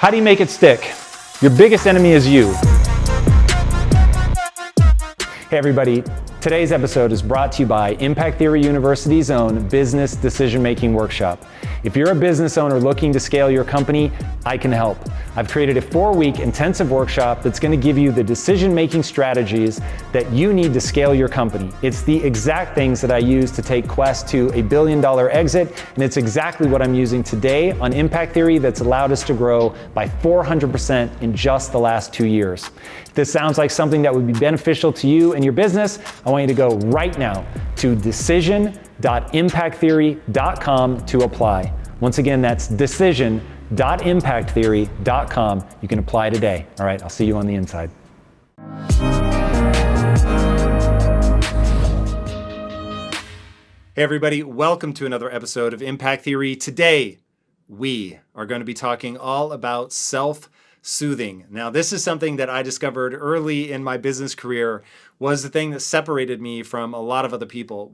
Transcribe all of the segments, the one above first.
How do you make it stick? Your biggest enemy is you. Hey everybody, today's episode is brought to you by Impact Theory University's own Business Decision Making Workshop. If you're a business owner looking to scale your company, I can help. I've created a 4-week intensive workshop that's going to give you the decision-making strategies that you need to scale your company. It's the exact things that I use to take Quest to $1 billion exit, and it's exactly what I'm using today on Impact Theory that's allowed us to grow by 400% in just the last 2 years. If this sounds like something that would be beneficial to you and your business, I want you to go right now to decision.impacttheory.com to apply. Once again, that's decision.impacttheory.com. You can apply today. All right, I'll see you on the inside. Hey everybody, welcome to another episode of Impact Theory. Today, we are going to be talking all about self-soothing. Now, this is something that I discovered early in my business career. Was the thing that separated me from a lot of other people.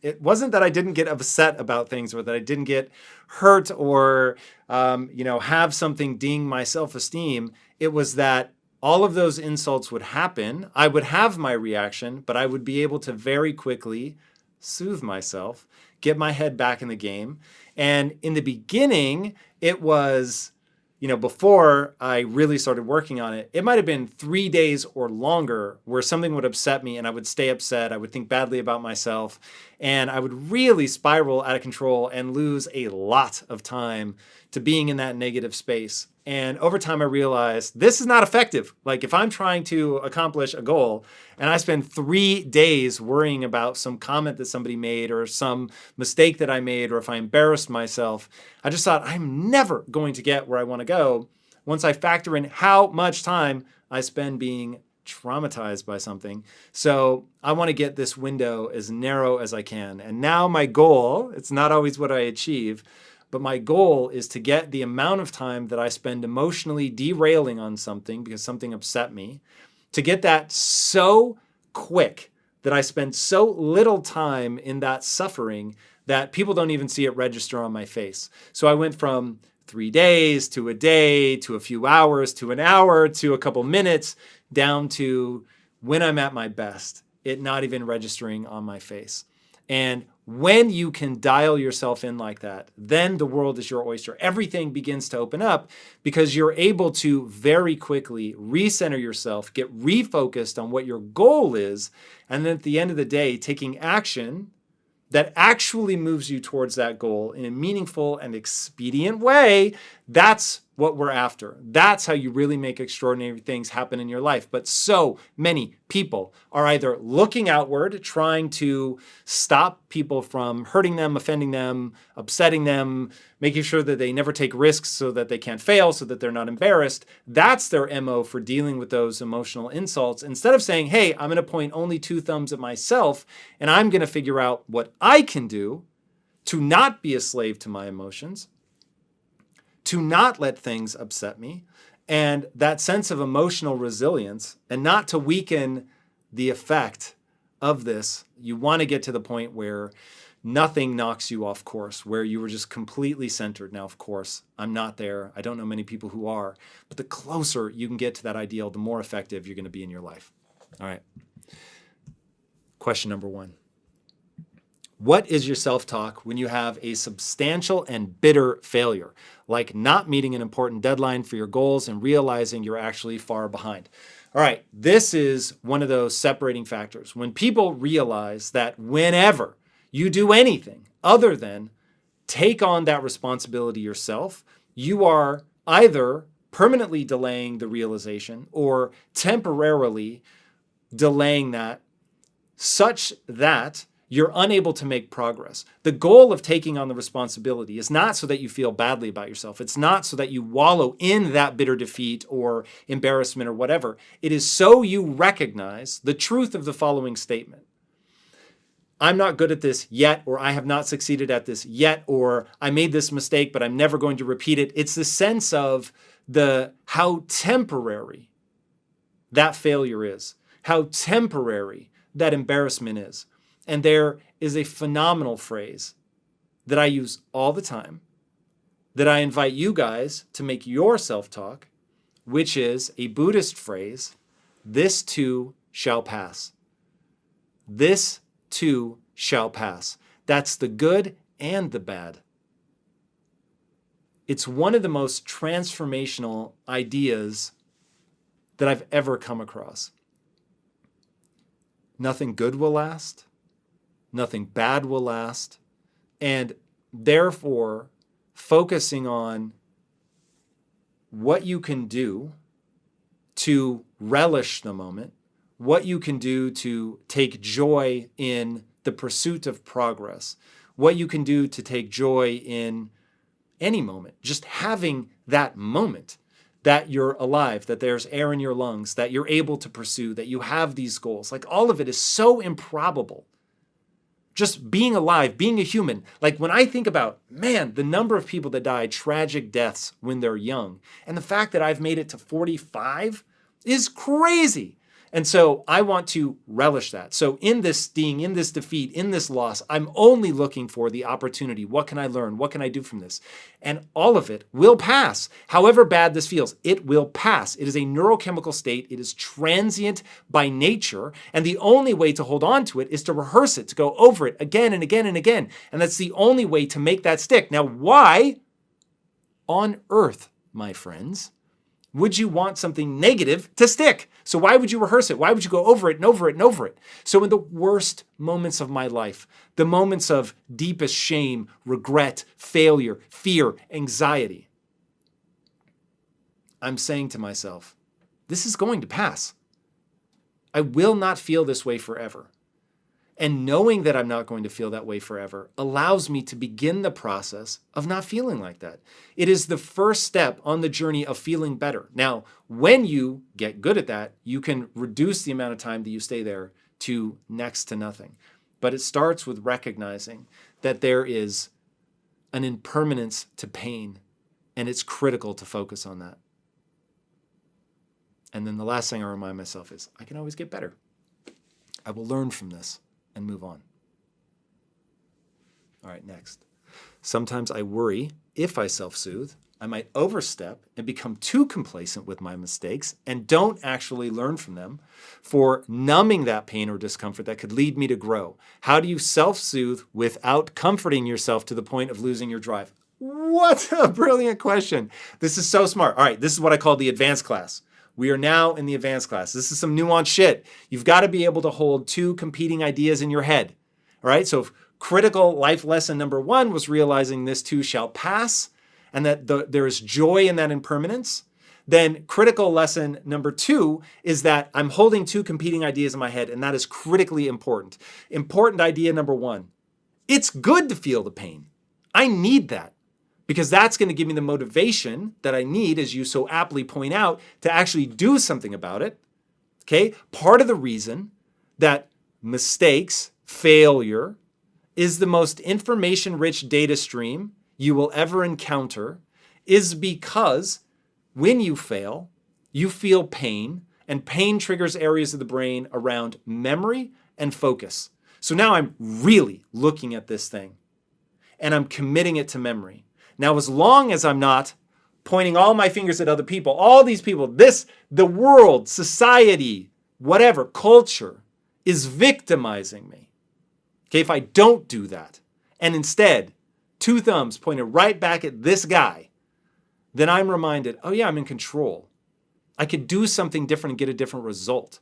It wasn't that I didn't get upset about things or that I didn't get hurt or have something ding my self-esteem. It was that all of those insults would happen. I would have my reaction, but I would be able to very quickly soothe myself, get my head back in the game. And in the beginning, it was, before I really started working on it, it might have been 3 days or longer where something would upset me and I would stay upset. I would think badly about myself and I would really spiral out of control and lose a lot of time to being in that negative space. And over time, I realized this is not effective. Like if I'm trying to accomplish a goal and I spend 3 days worrying about some comment that somebody made or some mistake that I made, or if I embarrassed myself, I just thought I'm never going to get where I want to go once I factor in how much time I spend being traumatized by something. So I want to get this window as narrow as I can. And now my goal, it's not always what I achieve, but my goal is to get the amount of time that I spend emotionally derailing on something because something upset me, to get that so quick that I spend so little time in that suffering that people don't even see it register on my face. So I went from 3 days to a day to a few hours to an hour to a couple minutes down to when I'm at my best, it not even registering on my face. And when you can dial yourself in like that, then the world is your oyster. Everything begins to open up because you're able to very quickly recenter yourself, get refocused on what your goal is, and then at the end of the day, taking action that actually moves you towards that goal in a meaningful and expedient way. That's what we're after. That's how you really make extraordinary things happen in your life. But so many people are either looking outward, trying to stop people from hurting them, offending them, upsetting them, making sure that they never take risks so that they can't fail, so that they're not embarrassed. That's their MO for dealing with those emotional insults. Instead of saying, hey, I'm going to point only 2 thumbs at myself, and I'm going to figure out what I can do to not be a slave to my emotions, to not let things upset me, and that sense of emotional resilience, and not to weaken the effect of this. You want to get to the point where nothing knocks you off course, where you were just completely centered. Now, of course, I'm not there. I don't know many people who are, but the closer you can get to that ideal, the more effective you're going to be in your life. All right. Question number 1. What is your self-talk when you have a substantial and bitter failure, like not meeting an important deadline for your goals and realizing you're actually far behind? All right, this is one of those separating factors. When people realize that whenever you do anything other than take on that responsibility yourself, you are either permanently delaying the realization or temporarily delaying that such that you're unable to make progress. The goal of taking on the responsibility is not so that you feel badly about yourself. It's not so that you wallow in that bitter defeat or embarrassment or whatever. It is so you recognize the truth of the following statement. I'm not good at this yet, or I have not succeeded at this yet, or I made this mistake, but I'm never going to repeat it. It's the sense of how temporary that failure is, how temporary that embarrassment is. And there is a phenomenal phrase that I use all the time that I invite you guys to make your self-talk, which is a Buddhist phrase, this too shall pass. This too shall pass. That's the good and the bad. It's one of the most transformational ideas that I've ever come across. Nothing good will last. Nothing bad will last. And therefore, focusing on what you can do to relish the moment, what you can do to take joy in the pursuit of progress, what you can do to take joy in any moment, just having that moment that you're alive, that there's air in your lungs, that you're able to pursue, that you have these goals. Like all of it is so improbable. Just being alive, being a human. Like when I think about, man, the number of people that die tragic deaths when they're young, and the fact that I've made it to 45 is crazy. And so I want to relish that. So in this sting, in this defeat, in this loss, I'm only looking for the opportunity. What can I learn? What can I do from this? And all of it will pass. However bad this feels, it will pass. It is a neurochemical state. It is transient by nature. And the only way to hold on to it is to rehearse it, to go over it again and again and again. And that's the only way to make that stick. Now, why on earth, my friends, would you want something negative to stick? So why would you rehearse it? Why would you go over it and over it and over it? So in the worst moments of my life, the moments of deepest shame, regret, failure, fear, anxiety, I'm saying to myself, this is going to pass. I will not feel this way forever. And knowing that I'm not going to feel that way forever allows me to begin the process of not feeling like that. It is the first step on the journey of feeling better. Now, when you get good at that, you can reduce the amount of time that you stay there to next to nothing. But it starts with recognizing that there is an impermanence to pain, and it's critical to focus on that. And then the last thing I remind myself is, I can always get better. I will learn from this and move on. All right, next. Sometimes I worry if I self-soothe, I might overstep and become too complacent with my mistakes and don't actually learn from them for numbing that pain or discomfort that could lead me to grow. How do you self-soothe without comforting yourself to the point of losing your drive? What a brilliant question. This is so smart. All right, this is what I call the advanced class. We are now in the advanced class. This is some nuanced shit. You've got to be able to hold two competing ideas in your head. All right, so critical life lesson number one was realizing this too shall pass and that there is joy in that impermanence. Then critical lesson number two is that I'm holding two competing ideas in my head, and that is critically important. Important idea number one, it's good to feel the pain. I need that. Because that's going to give me the motivation that I need, as you so aptly point out, to actually do something about it. Okay? Part of the reason that mistakes, failure, is the most information-rich data stream you will ever encounter is because when you fail, you feel pain, and pain triggers areas of the brain around memory and focus. So now I'm really looking at this thing, and I'm committing it to memory. Now, as long as I'm not pointing all my fingers at other people, all these people, the world, society, whatever, culture is victimizing me. Okay, if I don't do that, and instead, two thumbs pointed right back at this guy, then I'm reminded, oh yeah, I'm in control. I could do something different and get a different result.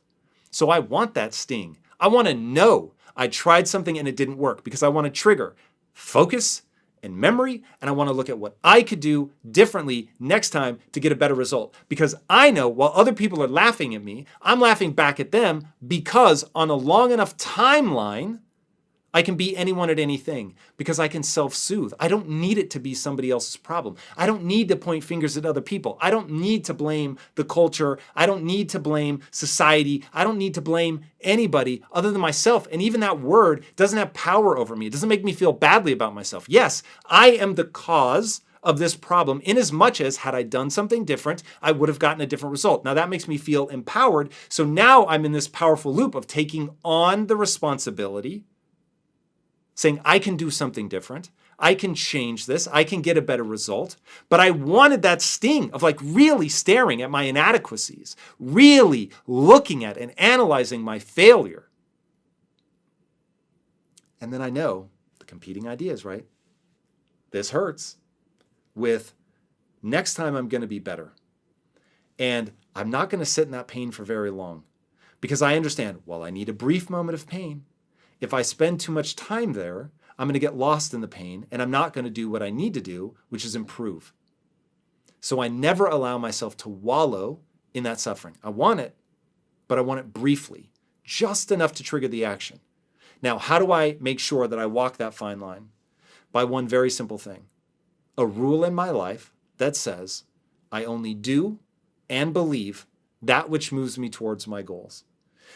So I want that sting. I want to know I tried something and it didn't work because I want to trigger focus and memory, and I want to look at what I could do differently next time to get a better result. Because I know while other people are laughing at me, I'm laughing back at them because on a long enough timeline, I can be anyone at anything because I can self-soothe. I don't need it to be somebody else's problem. I don't need to point fingers at other people. I don't need to blame the culture. I don't need to blame society. I don't need to blame anybody other than myself. And even that word doesn't have power over me. It doesn't make me feel badly about myself. Yes, I am the cause of this problem in as much as had I done something different, I would have gotten a different result. Now that makes me feel empowered. So now I'm in this powerful loop of taking on the responsibility, saying I can do something different. I can change this. I can get a better result. But I wanted that sting of like really staring at my inadequacies, really looking at and analyzing my failure. And then I know the competing ideas, right? This hurts with next time I'm going to be better. And I'm not going to sit in that pain for very long because I understand, well, I need a brief moment of pain. If I spend too much time there, I'm going to get lost in the pain and I'm not going to do what I need to do, which is improve. So I never allow myself to wallow in that suffering. I want it, but I want it briefly, just enough to trigger the action. Now, how do I make sure that I walk that fine line? By one very simple thing. A rule in my life that says I only do and believe that which moves me towards my goals.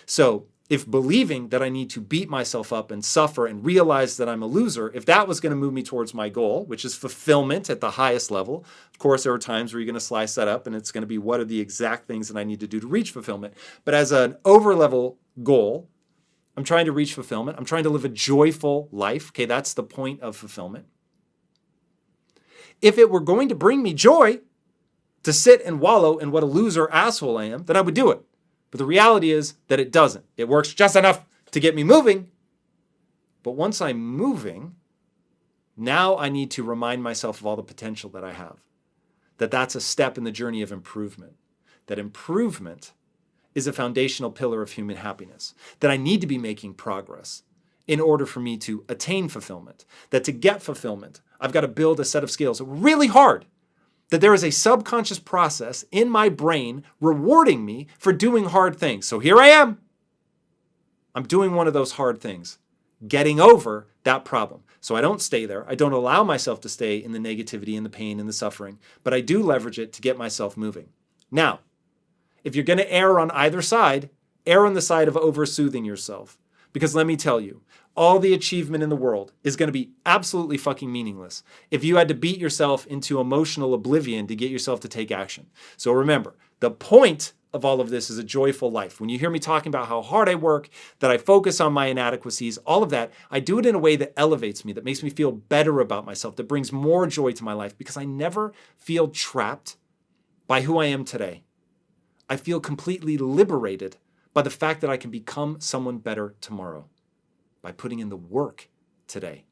So if believing that I need to beat myself up and suffer and realize that I'm a loser, if that was going to move me towards my goal, which is fulfillment at the highest level, of course, there are times where you're going to slice that up and it's going to be what are the exact things that I need to do to reach fulfillment. But as an over-level goal, I'm trying to reach fulfillment. I'm trying to live a joyful life. Okay, that's the point of fulfillment. If it were going to bring me joy to sit and wallow in what a loser asshole I am, then I would do it. But the reality is that it doesn't. It works just enough to get me moving. But once I'm moving, now I need to remind myself of all the potential that I have. That's a step in the journey of improvement. That improvement is a foundational pillar of human happiness. That I need to be making progress in order for me to attain fulfillment. That to get fulfillment, I've got to build a set of skills really hard. That there is a subconscious process in my brain rewarding me for doing hard things. So here I am. I'm doing one of those hard things, getting over that problem. So I don't stay there. I don't allow myself to stay in the negativity and the pain and the suffering, but I do leverage it to get myself moving. Now, if you're going to err on either side, err on the side of over-soothing yourself. Because let me tell you, all the achievement in the world is going to be absolutely fucking meaningless if you had to beat yourself into emotional oblivion to get yourself to take action. So remember, the point of all of this is a joyful life. When you hear me talking about how hard I work, that I focus on my inadequacies, all of that, I do it in a way that elevates me, that makes me feel better about myself, that brings more joy to my life because I never feel trapped by who I am today. I feel completely liberated by the fact that I can become someone better tomorrow by putting in the work today.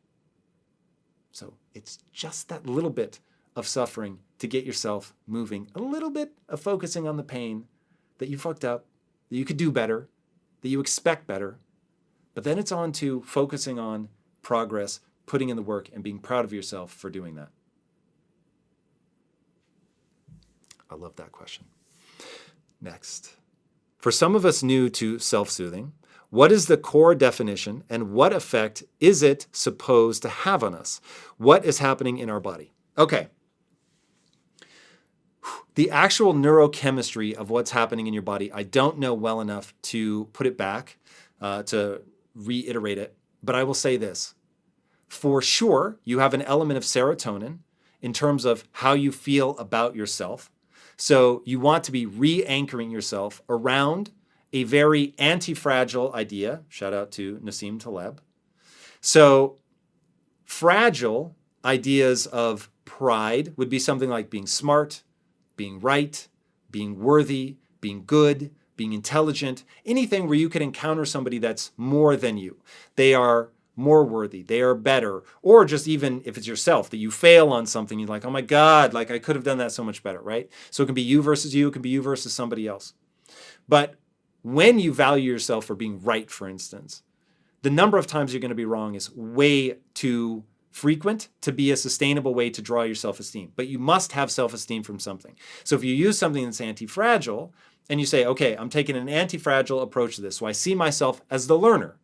So it's just that little bit of suffering to get yourself moving, a little bit of focusing on the pain that you fucked up, that you could do better, that you expect better. But then it's on to focusing on progress, putting in the work, and being proud of yourself for doing that. I love that question. Next. For some of us new to self-soothing, what is the core definition and what effect is it supposed to have on us? What is happening in our body? Okay. The actual neurochemistry of what's happening in your body, I don't know well enough to put it back, to reiterate it, but I will say this. For sure, you have an element of serotonin in terms of how you feel about yourself. So you want to be re-anchoring yourself around a very anti-fragile idea. Shout out to Nassim Taleb. So fragile ideas of pride would be something like being smart, being right, being worthy, being good, being intelligent, anything where you can encounter somebody that's more than you. They are more worthy, they are better, or just even if it's yourself, that you fail on something, you're like, oh my God, like I could have done that so much better, right? So it can be you versus you, it can be you versus somebody else. But when you value yourself for being right, for instance, the number of times you're going to be wrong is way too frequent to be a sustainable way to draw your self-esteem. But you must have self-esteem from something. So if you use something that's anti-fragile and you say, okay, I'm taking an anti-fragile approach to this, so I see myself as the learner.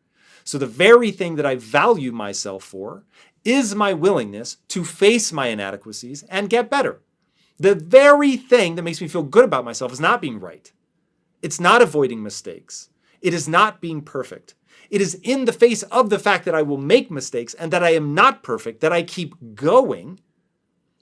So the very thing that I value myself for is my willingness to face my inadequacies and get better. The very thing that makes me feel good about myself is not being right. It's not avoiding mistakes. It is not being perfect. It is in the face of the fact that I will make mistakes and that I am not perfect, that I keep going.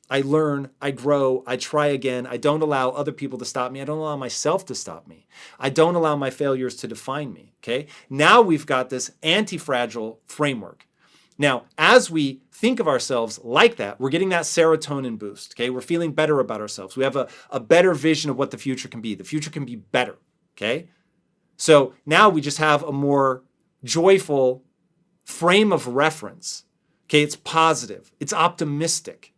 I learn, I grow, I try again. I don't allow other people to stop me. I don't allow myself to stop me. I don't allow my failures to define me, okay? Now we've got this anti-fragile framework. Now, as we think of ourselves like that, we're getting that serotonin boost, okay? We're feeling better about ourselves. We have a better vision of what the future can be. The future can be better, okay? So now we just have a more joyful frame of reference, okay? It's positive, it's optimistic.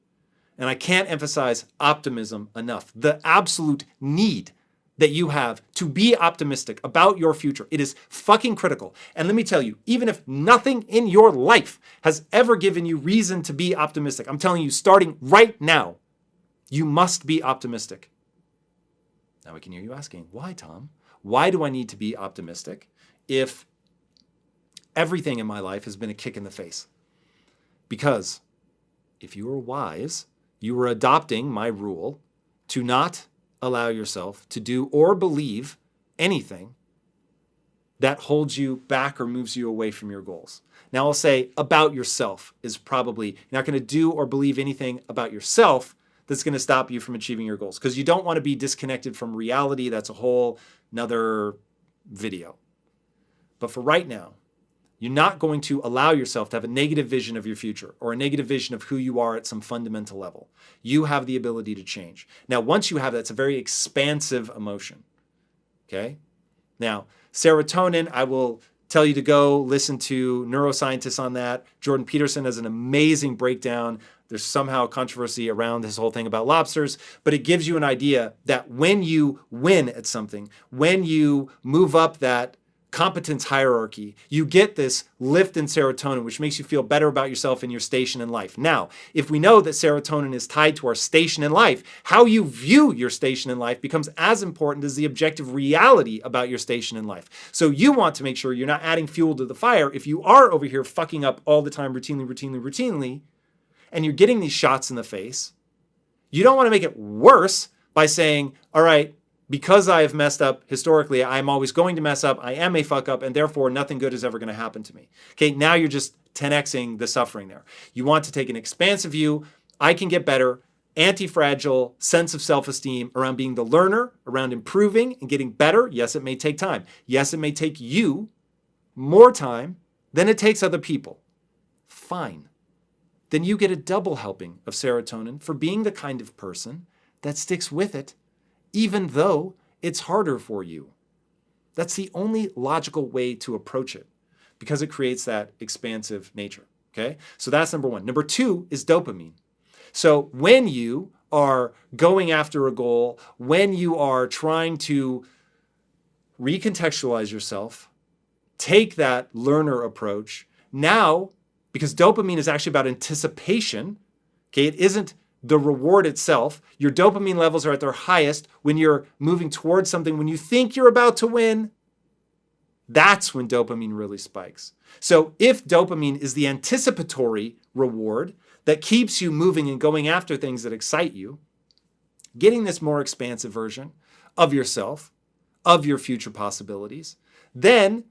And I can't emphasize optimism enough. The absolute need that you have to be optimistic about your future. It is fucking critical. And let me tell you, even if nothing in your life has ever given you reason to be optimistic, I'm telling you, starting right now, you must be optimistic. Now I can hear you asking, why, Tom? Why do I need to be optimistic if everything in my life has been a kick in the face? Because if you are wise, you are adopting my rule to not allow yourself to do or believe anything that holds you back or moves you away from your goals. Now I'll say about yourself is probably, you're not going to do or believe anything about yourself that's going to stop you from achieving your goals, because you don't want to be disconnected from reality. That's a whole nother video. But for right now, you're not going to allow yourself to have a negative vision of your future or a negative vision of who you are at some fundamental level. You have the ability to change. Now, once you have that, it's a very expansive emotion, okay? Now, serotonin, I will tell you to go listen to neuroscientists on that. Jordan Peterson has an amazing breakdown. There's somehow controversy around this whole thing about lobsters, but it gives you an idea that when you win at something, when you move up that competence hierarchy, you get this lift in serotonin, which makes you feel better about yourself and your station in life. Now, if we know that serotonin is tied to our station in life, how you view your station in life becomes as important as the objective reality about your station in life. So you want to make sure you're not adding fuel to the fire if you are over here fucking up all the time, routinely, and you're getting these shots in the face. You don't want to make it worse by saying, all right, because I have messed up historically, I'm always going to mess up. I am a fuck up, and therefore nothing good is ever going to happen to me. Okay, now you're just 10xing the suffering there. You want to take an expansive view. I can get better, anti-fragile sense of self-esteem around being the learner, around improving and getting better. Yes, it may take time. Yes, it may take you more time than it takes other people. Fine. Then you get a double helping of serotonin for being the kind of person that sticks with it even though it's harder for you. That's the only logical way to approach it, because it creates that expansive nature, okay? So that's number one. Number two is dopamine. So when you are going after a goal, when you are trying to recontextualize yourself, take that learner approach, now, because dopamine is actually about anticipation, okay? It isn't the reward itself. Your dopamine levels are at their highest when you're moving towards something, when you think you're about to win. That's when dopamine really spikes. So if dopamine is the anticipatory reward that keeps you moving and going after things that excite you, getting this more expansive version of yourself, of your future possibilities, then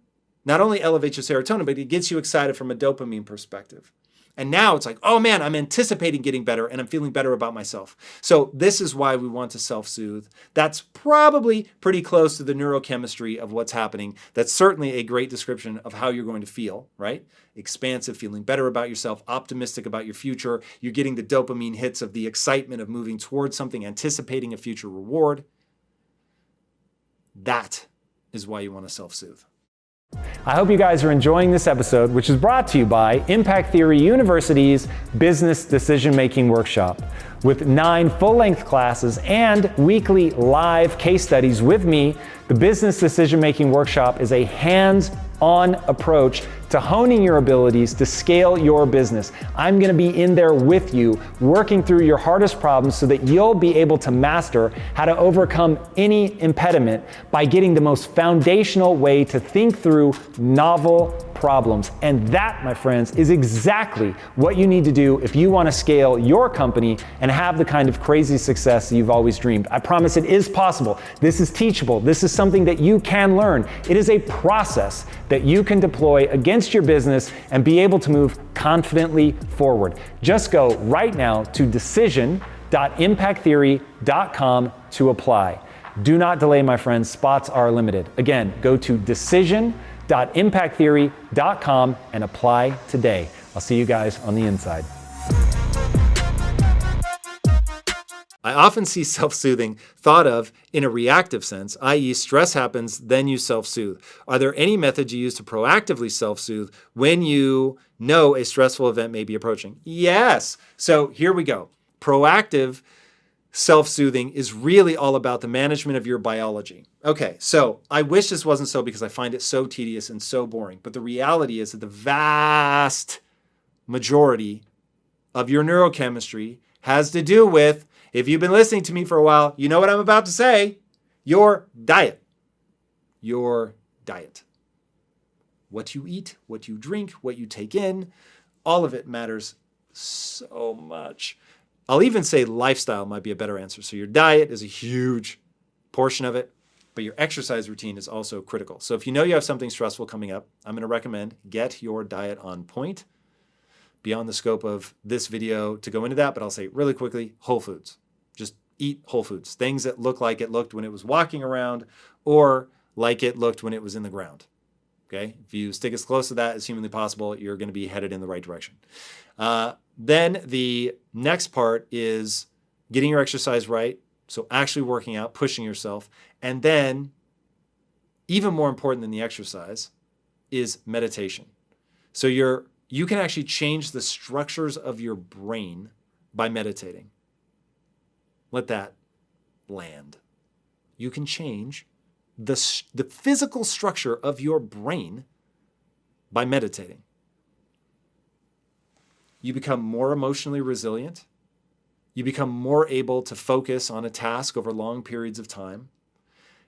not only elevates your serotonin, but it gets you excited from a dopamine perspective. And now it's like, oh man, I'm anticipating getting better and I'm feeling better about myself. So this is why we want to self-soothe. That's probably pretty close to the neurochemistry of what's happening. That's certainly a great description of how you're going to feel, right? Expansive, feeling better about yourself, optimistic about your future. You're getting the dopamine hits of the excitement of moving towards something, anticipating a future reward. That is why you want to self-soothe. I hope you guys are enjoying this episode, which is brought to you by Impact Theory University's Business Decision Making Workshop. With 9 full-length classes and weekly live case studies with me, the Business Decision Making Workshop is a hands-on approach to honing your abilities to scale your business. I'm going to be in there with you, working through your hardest problems so that you'll be able to master how to overcome any impediment by getting the most foundational way to think through novel problems. And that, my friends, is exactly what you need to do if you want to scale your company and have the kind of crazy success that you've always dreamed. I promise it is possible. This is teachable. This is something that you can learn. It is a process that you can deploy against your business and be able to move confidently forward. Just go right now to decision.impacttheory.com to apply. Do not delay, my friends. Spots are limited. Again, go to decision.impacttheory.com and apply today. I'll see you guys on the inside. I often see self-soothing thought of in a reactive sense, i.e. stress happens, then you self-soothe. Are there any methods you use to proactively self-soothe when you know a stressful event may be approaching? Yes. So here we go. Proactive self-soothing is really all about the management of your biology. Okay, so I wish this wasn't so because I find it so tedious and so boring. But the reality is that the vast majority of your neurochemistry has to do with, if you've been listening to me for a while, you know what I'm about to say, your diet. Your diet. What you eat, what you drink, what you take in, all of it matters so much. I'll even say lifestyle might be a better answer. So your diet is a huge portion of it, but your exercise routine is also critical. So if you know you have something stressful coming up, I'm going to recommend get your diet on point. Beyond the scope of this video to go into that, but I'll say really quickly, whole foods. Just eat whole foods. Things that look like it looked when it was walking around or like it looked when it was in the ground. Okay? If you stick as close to that as humanly possible, you're going to be headed in the right direction. Then the next part is getting your exercise right. So actually working out, pushing yourself. And then, even more important than the exercise, is meditation. So you can actually change the structures of your brain by meditating. Let that land. You can change the physical structure of your brain by meditating. You become more emotionally resilient. You become more able to focus on a task over long periods of time.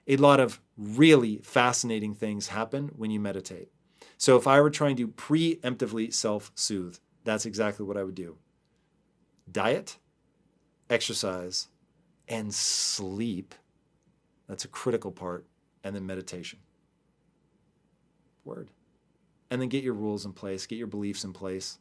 A lot of really fascinating things happen when you meditate. So if I were trying to preemptively self-soothe, that's exactly what I would do. Diet, exercise, and sleep. That's a critical part. And then meditation. Word. And then get your rules in place, get your beliefs in place.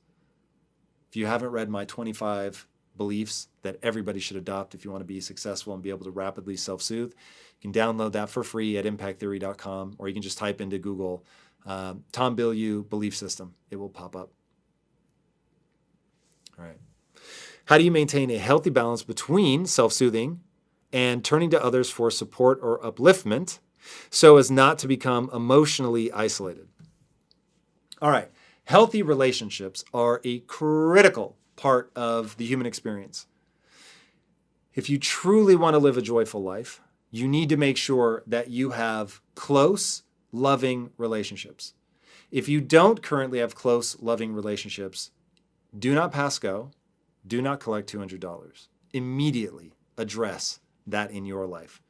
If you haven't read my 25 beliefs that everybody should adopt if you want to be successful and be able to rapidly self-soothe, you can download that for free at impacttheory.com, or you can just type into Google Tom Bilyeu belief system. It will pop up. All right. How do you maintain a healthy balance between self-soothing and turning to others for support or upliftment so as not to become emotionally isolated? All right. Healthy relationships are a critical part of the human experience. If you truly want to live a joyful life, you need to make sure that you have close, loving relationships. If you don't currently have close, loving relationships, do not pass go. Do not collect $200. Immediately address that in your life.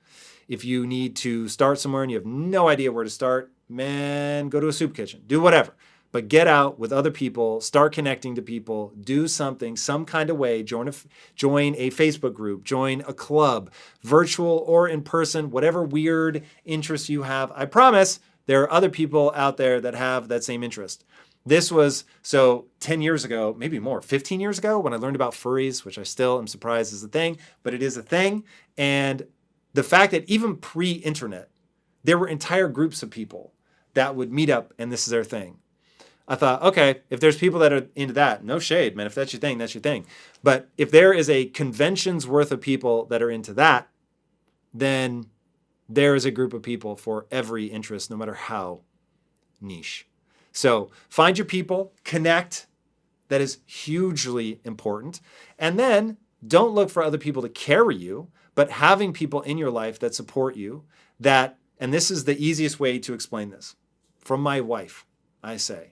If you need to start somewhere and you have no idea where to start, man, go to a soup kitchen. Do whatever. But get out with other people, start connecting to people, do something, some kind of way, join a Facebook group, join a club, virtual or in person, whatever weird interest you have. I promise there are other people out there that have that same interest. This was, 10 years ago, maybe more, 15 years ago, when I learned about furries, which I still am surprised is a thing, but it is a thing. And the fact that even pre-internet, there were entire groups of people that would meet up and this is their thing. I thought, okay, if there's people that are into that, no shade, man. If that's your thing, that's your thing. But if there is a convention's worth of people that are into that, then there is a group of people for every interest, no matter how niche. So find your people, connect. That is hugely important. And then don't look for other people to carry you, but having people in your life that support you, that, and this is the easiest way to explain this. From my wife, I say,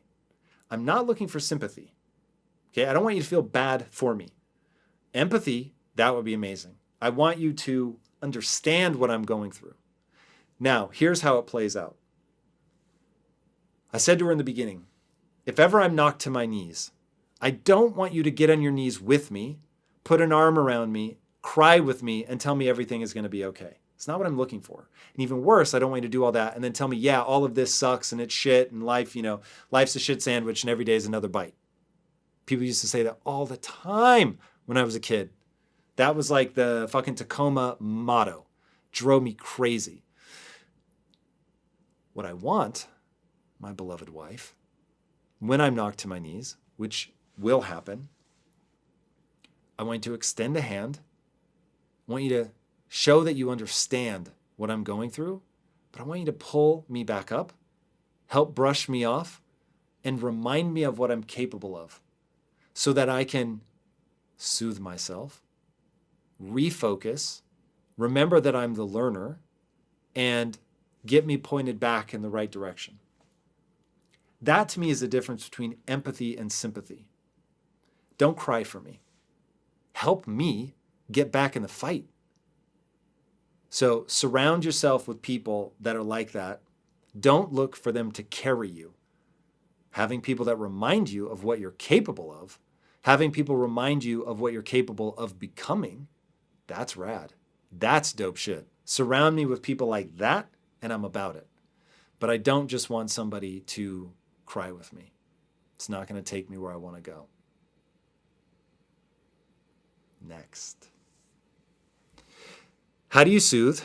I'm not looking for sympathy. Okay, I don't want you to feel bad for me. Empathy, that would be amazing. I want you to understand what I'm going through. Now, here's how it plays out. I said to her in the beginning, if ever I'm knocked to my knees, I don't want you to get on your knees with me, put an arm around me, cry with me, and tell me everything is going to be okay. It's not what I'm looking for. And even worse, I don't want you to do all that and then tell me, yeah, all of this sucks and it's shit and life, life's a shit sandwich and every day is another bite. People used to say that all the time when I was a kid. That was like the fucking Tacoma motto. Drove me crazy. What I want, my beloved wife, when I'm knocked to my knees, which will happen, I want you to extend a hand. I want you to show that you understand what I'm going through, but I want you to pull me back up, help brush me off, and remind me of what I'm capable of so that I can soothe myself, refocus, remember that I'm the learner, and get me pointed back in the right direction. That to me is the difference between empathy and sympathy. Don't cry for me. Help me get back in the fight. So surround yourself with people that are like that. Don't look for them to carry you. Having people that remind you of what you're capable of, having people remind you of what you're capable of becoming, that's rad. That's dope shit. Surround me with people like that, and I'm about it. But I don't just want somebody to cry with me. It's not going to take me where I want to go. Next. How do you soothe?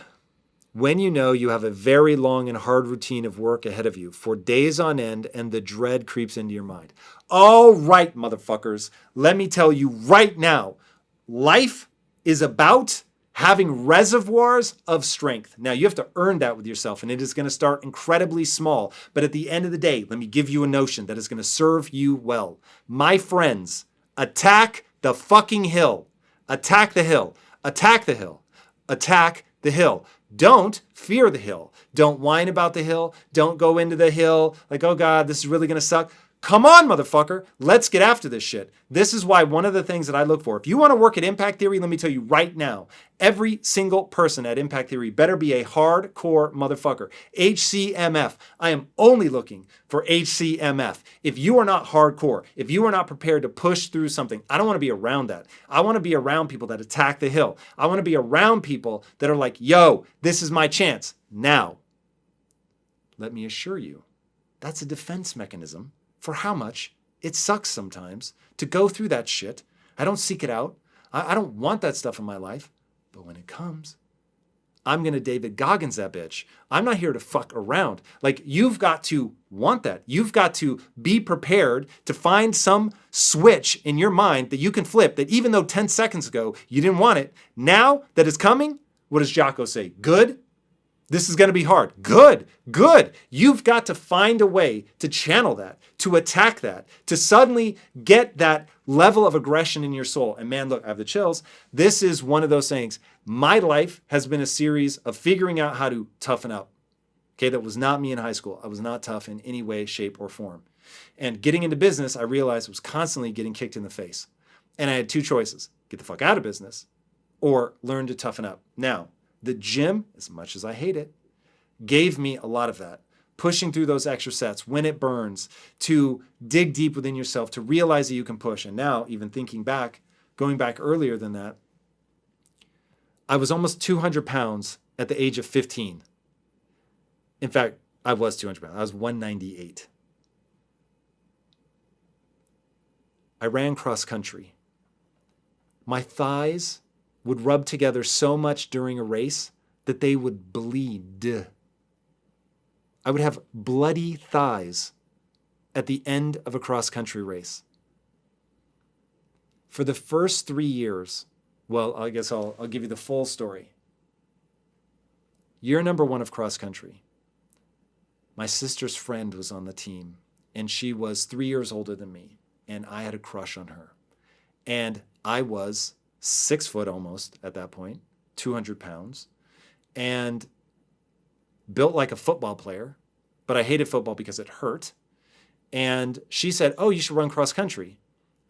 When you know you have a very long and hard routine of work ahead of you for days on end and the dread creeps into your mind. All right, motherfuckers, let me tell you right now, life is about having reservoirs of strength. Now, you have to earn that with yourself, and it is going to start incredibly small. But at the end of the day, let me give you a notion that is going to serve you well. My friends, attack the fucking hill. Attack the hill. Attack the hill. Attack the hill. Don't fear the hill. Don't whine about the hill. Don't go into the hill like, oh God, this is really going to suck. Come on, motherfucker. Let's get after this shit. This is why one of the things that I look for, if you want to work at Impact Theory, let me tell you right now, every single person at Impact Theory better be a hardcore motherfucker. HCMF. I am only looking for HCMF. If you are not hardcore, if you are not prepared to push through something, I don't want to be around that. I want to be around people that attack the hill. I want to be around people that are like, yo, this is my chance. Now, let me assure you, that's a defense mechanism for how much it sucks sometimes to go through that shit. I don't seek it out. I don't want that stuff in my life. But when it comes, I'm going to David Goggins that bitch. I'm not here to fuck around. Like, you've got to want that. You've got to be prepared to find some switch in your mind that you can flip, that even though 10 seconds ago you didn't want it, now that it's coming, what does Jocko say? Good? This is going to be hard. Good, good. You've got to find a way to channel that, to attack that, to suddenly get that level of aggression in your soul. And man, look, I have the chills. This is one of those things. My life has been a series of figuring out how to toughen up. Okay, that was not me in high school. I was not tough in any way, shape, or form. And getting into business, I realized I was constantly getting kicked in the face. And I had two choices: get the fuck out of business or learn to toughen up. Now, the gym, as much as I hate it, gave me a lot of that. Pushing through those extra sets when it burns, to dig deep within yourself, to realize that you can push. And now, even thinking back, going back earlier than that, I was almost 200 pounds at the age of 15. In fact, I was 200 pounds. I was 198. I ran cross country. My thighs would rub together so much during a race that they would bleed. I would have bloody thighs at the end of a cross-country race. For the first 3 years, well, I guess I'll give you the full story. Year number 1 of cross-country, my sister's friend was on the team, and she was 3 years older than me, and I had a crush on her. And I was 6 foot almost at that point, 200 pounds, and built like a football player, but I hated football because it hurt. And she said, oh, you should run cross country.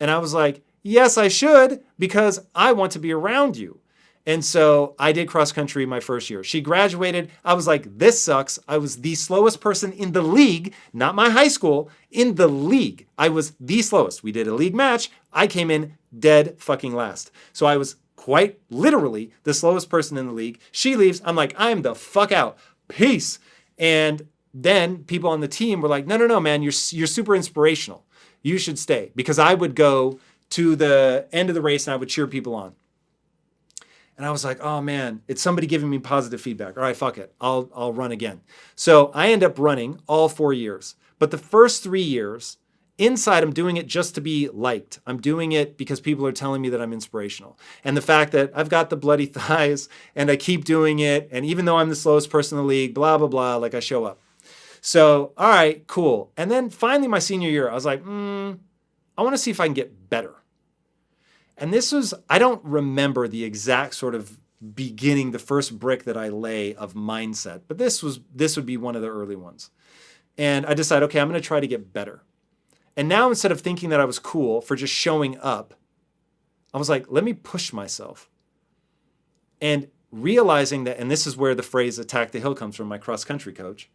And I was like, yes, I should, because I want to be around you. And so I did cross country my first year. She graduated. I was like, this sucks. I was the slowest person in the league, not my high school, in the league. I was the slowest. We did a league match. I came in dead fucking last. So I was quite literally the slowest person in the league. She leaves. I'm like, I am the fuck out. Peace. And then people on the team were like, no, man, you're super inspirational. You should stay. Because I would go to the end of the race and I would cheer people on. And I was like, oh man, it's somebody giving me positive feedback. All right, fuck it. I'll run again. So I end up running all 4 years. But the first 3 years, inside, I'm doing it just to be liked. I'm doing it because people are telling me that I'm inspirational. And the fact that I've got the bloody thighs and I keep doing it, and even though I'm the slowest person in the league, blah, blah, blah, like I show up. So, all right, cool. And then finally my senior year, I was like, I want to see if I can get better. And this was, I don't remember the exact sort of beginning, the first brick that I lay of mindset, but this would be one of the early ones. And I decided, okay, I'm going to try to get better. And now instead of thinking that I was cool for just showing up, I was like, let me push myself. And realizing that, and this is where the phrase attack the hill comes from, my cross-country coach.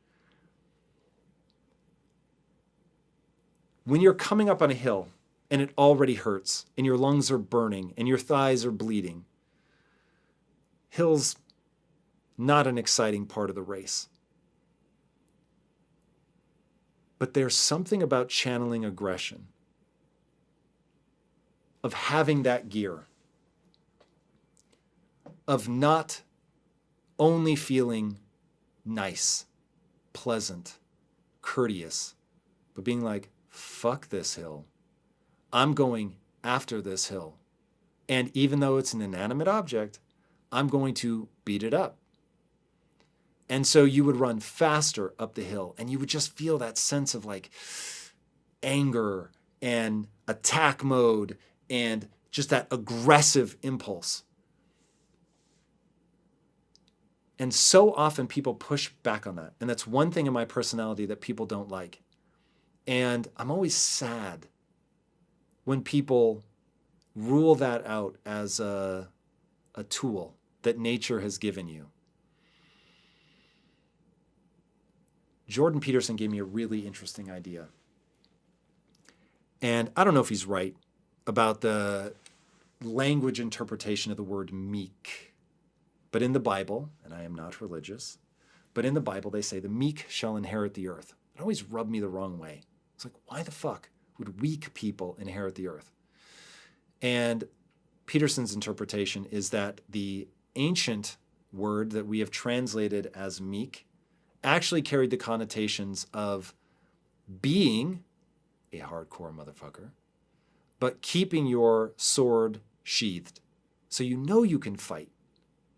When you're coming up on a hill and it already hurts and your lungs are burning and your thighs are bleeding, hill's not an exciting part of the race. But there's something about channeling aggression, of having that gear, of not only feeling nice, pleasant, courteous, but being like, fuck this hill. I'm going after this hill. And even though it's an inanimate object, I'm going to beat it up. And so you would run faster up the hill and you would just feel that sense of like anger and attack mode and just that aggressive impulse. And so often people push back on that. And that's one thing in my personality that people don't like. And I'm always sad when people rule that out as a tool that nature has given you. Jordan Peterson gave me a really interesting idea. And I don't know if he's right about the language interpretation of the word meek. But in the Bible, and I am not religious, but in the Bible they say the meek shall inherit the earth. It always rubbed me the wrong way. It's like, why the fuck would weak people inherit the earth? And Peterson's interpretation is that the ancient word that we have translated as meek actually carried the connotations of being a hardcore motherfucker, but keeping your sword sheathed. So you know you can fight.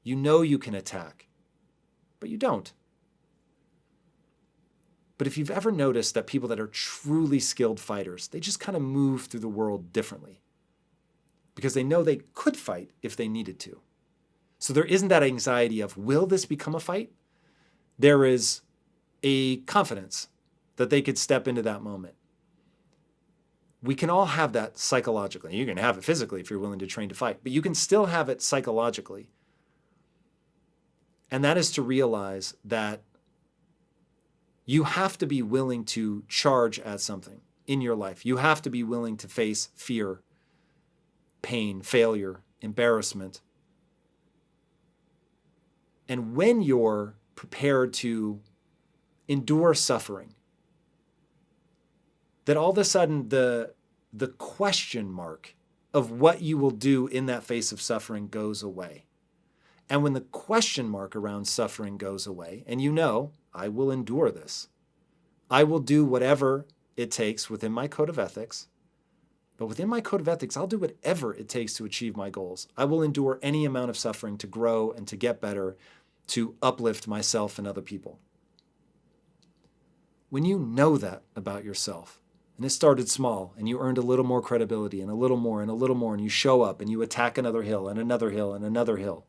You know you can attack, but you don't. But if you've ever noticed that people that are truly skilled fighters, they just kind of move through the world differently because they know they could fight if they needed to. So there isn't that anxiety of, will this become a fight? There is a confidence that they could step into that moment. We can all have that psychologically. You can have it physically if you're willing to train to fight, but you can still have it psychologically. And that is to realize that you have to be willing to charge at something in your life. You have to be willing to face fear, pain, failure, embarrassment. And when you're prepared to endure suffering, that all of a sudden the question mark of what you will do in that face of suffering goes away. And when the question mark around suffering goes away, and you know, I will endure this. I will do whatever it takes within my code of ethics. But within my code of ethics, I'll do whatever it takes to achieve my goals. I will endure any amount of suffering to grow and to get better, to uplift myself and other people. When you know that about yourself, and it started small, and you earned a little more credibility, and a little more, and a little more, and you show up, and you attack another hill, and another hill, and another hill.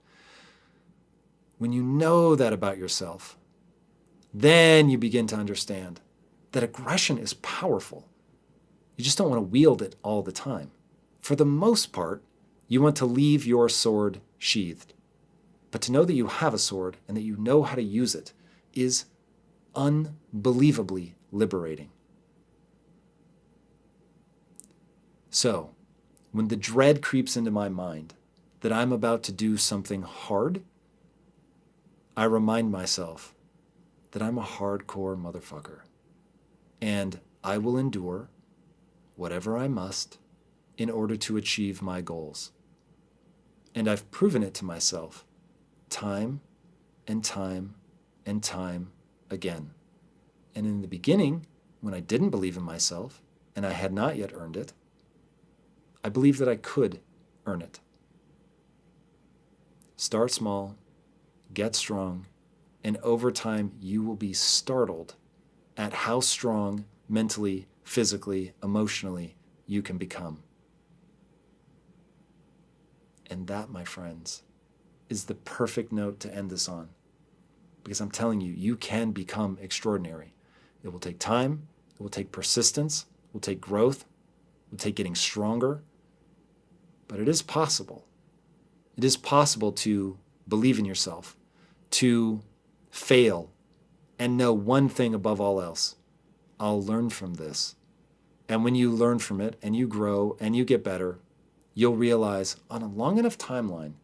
When you know that about yourself, then you begin to understand that aggression is powerful. You just don't want to wield it all the time. For the most part, you want to leave your sword sheathed. But to know that you have a sword and that you know how to use it is unbelievably liberating. So, when the dread creeps into my mind that I'm about to do something hard, I remind myself that I'm a hardcore motherfucker, and I will endure whatever I must in order to achieve my goals. And I've proven it to myself time and time and time again. And in the beginning, when I didn't believe in myself, and I had not yet earned it, I believed that I could earn it. Start small, get strong, and over time you will be startled at how strong mentally, physically, emotionally you can become. And that, my friends, is the perfect note to end this on. Because I'm telling you, you can become extraordinary. It will take time, it will take persistence, it will take growth, it will take getting stronger, but it is possible. It is possible to believe in yourself, to fail, and know one thing above all else: I'll learn from this. And when you learn from it and you grow and you get better, you'll realize on a long enough timeline,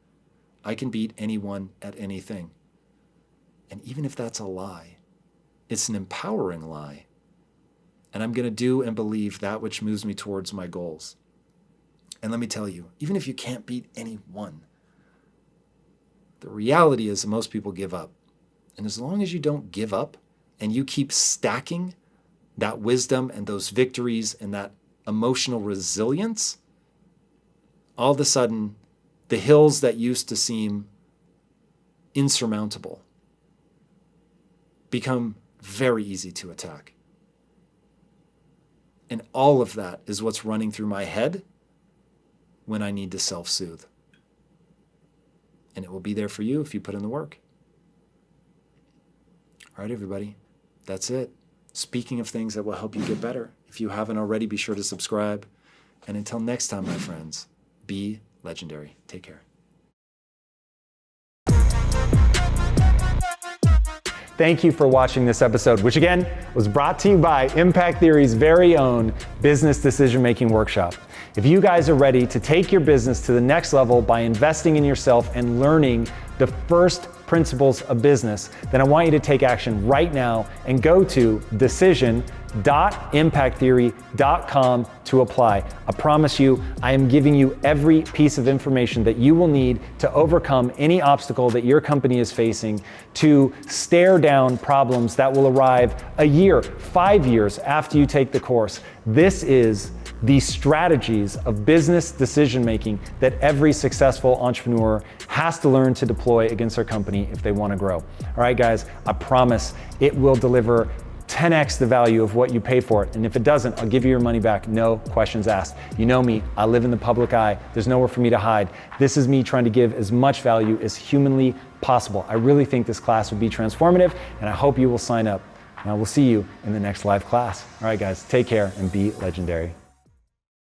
I can beat anyone at anything. And even if that's a lie, it's an empowering lie. And I'm going to do and believe that which moves me towards my goals. And let me tell you, even if you can't beat anyone, the reality is that most people give up. And as long as you don't give up and you keep stacking that wisdom and those victories and that emotional resilience, all of a sudden, the hills that used to seem insurmountable become very easy to attack. And all of that is what's running through my head when I need to self-soothe. And it will be there for you if you put in the work. All right, everybody, that's it. Speaking of things that will help you get better, if you haven't already, be sure to subscribe. And until next time, my friends, be legendary. Take care. Thank you for watching this episode, which again was brought to you by Impact Theory's very own Business Decision Making Workshop. If you guys are ready to take your business to the next level by investing in yourself and learning the first principles of business, then I want you to take action right now and go to decision.impacttheory.com to apply. I promise you, I am giving you every piece of information that you will need to overcome any obstacle that your company is facing, to stare down problems that will arrive a year, 5 years after you take the course. This is the strategies of business decision making that every successful entrepreneur has to learn to deploy against their company if they want to grow. All right, guys, I promise it will deliver 10x the value of what you paid for it. And if it doesn't, I'll give you your money back, no questions asked. You know me, I live in the public eye. There's nowhere for me to hide. This is me trying to give as much value as humanly possible. I really think this class will be transformative, and I hope you will sign up. And I will see you in the next live class. All right, guys, take care and be legendary.